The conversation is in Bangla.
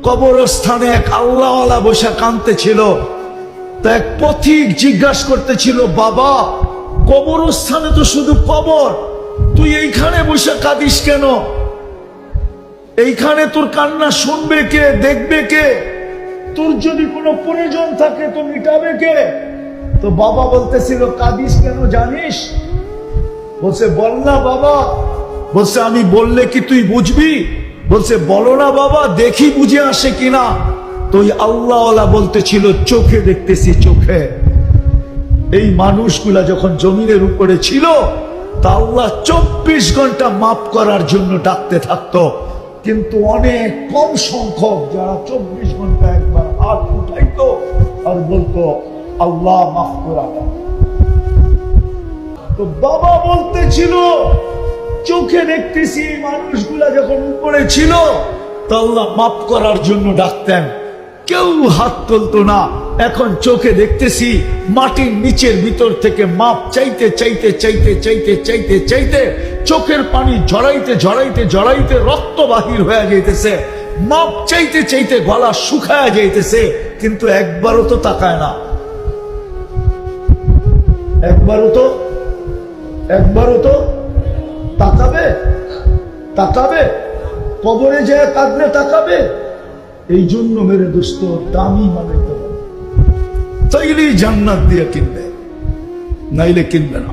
কবরস্থানে এক আল্লাহওয়ালা বসে কাঁদতেছিল। তা এক পথিক জিজ্ঞাসা করতেছিল, বাবা কবরস্থানে তো শুধু কবর, তুই এইখানে বসে কাঁদিস কেন? এইখানে তোর কান্না শুনবে কে, দেখবে কে? তোর যদি কোনো প্রয়োজন থাকে তো মিটাবে কে? তো বাবা বলতেছিল, কাঁদিস কেন জানিস? বলছে, বল না বাবা। বলছে, আমি বললে কি তুই বুঝবি? বলছে, বলো না বাবা, দেখি বুঝে আসে কিনা। তো ওই আল্লাহওয়ালা বলতেছিল, চোখে দেখতেছি, চোখে। এই মানুষগুলা যখন জমিনের উপরে ছিল তা আল্লাহ 24 ঘন্টা মাফ করার জন্য ডাকতে থাকতো, কিন্তু অনেক কম সংখ্যক যারা 24 ঘন্টা একবার হাত উঠাইতো আর বলতো, আল্লাহ মাফ করা দাও। তো বাবা বলতেছিল, চোখে দেখতেছি এই মানুষগুলা যখন উপরে ছিল তা আল্লাহ মাফ করার জন্য ডাকতেন, কেউ হাত তুলতো না। এখন চোখে দেখতেছি মাটির নিচের ভিতর থেকে মাপ চাইতে চাইতে চাইতে চাইতে চাইতে চাইতে চোখের পানি ঝরাইতে ঝরাইতে ঝরাইতে রক্ত বাহির হয়ে যাইতেছে, মাপ চাইতে চাইতে গলা শুকায় যাইতেছে, কিন্তু একবারও তো তাকায় না। একবারও তো তাকাবে? তাকাবে? কবরে যায় কাঁদলে তাকাবে? এই জন্য মেরে দোস্ত দামি মানে তাইলেই জান্নাত দিয়ে কিনবে, নাইলে কিনবে না।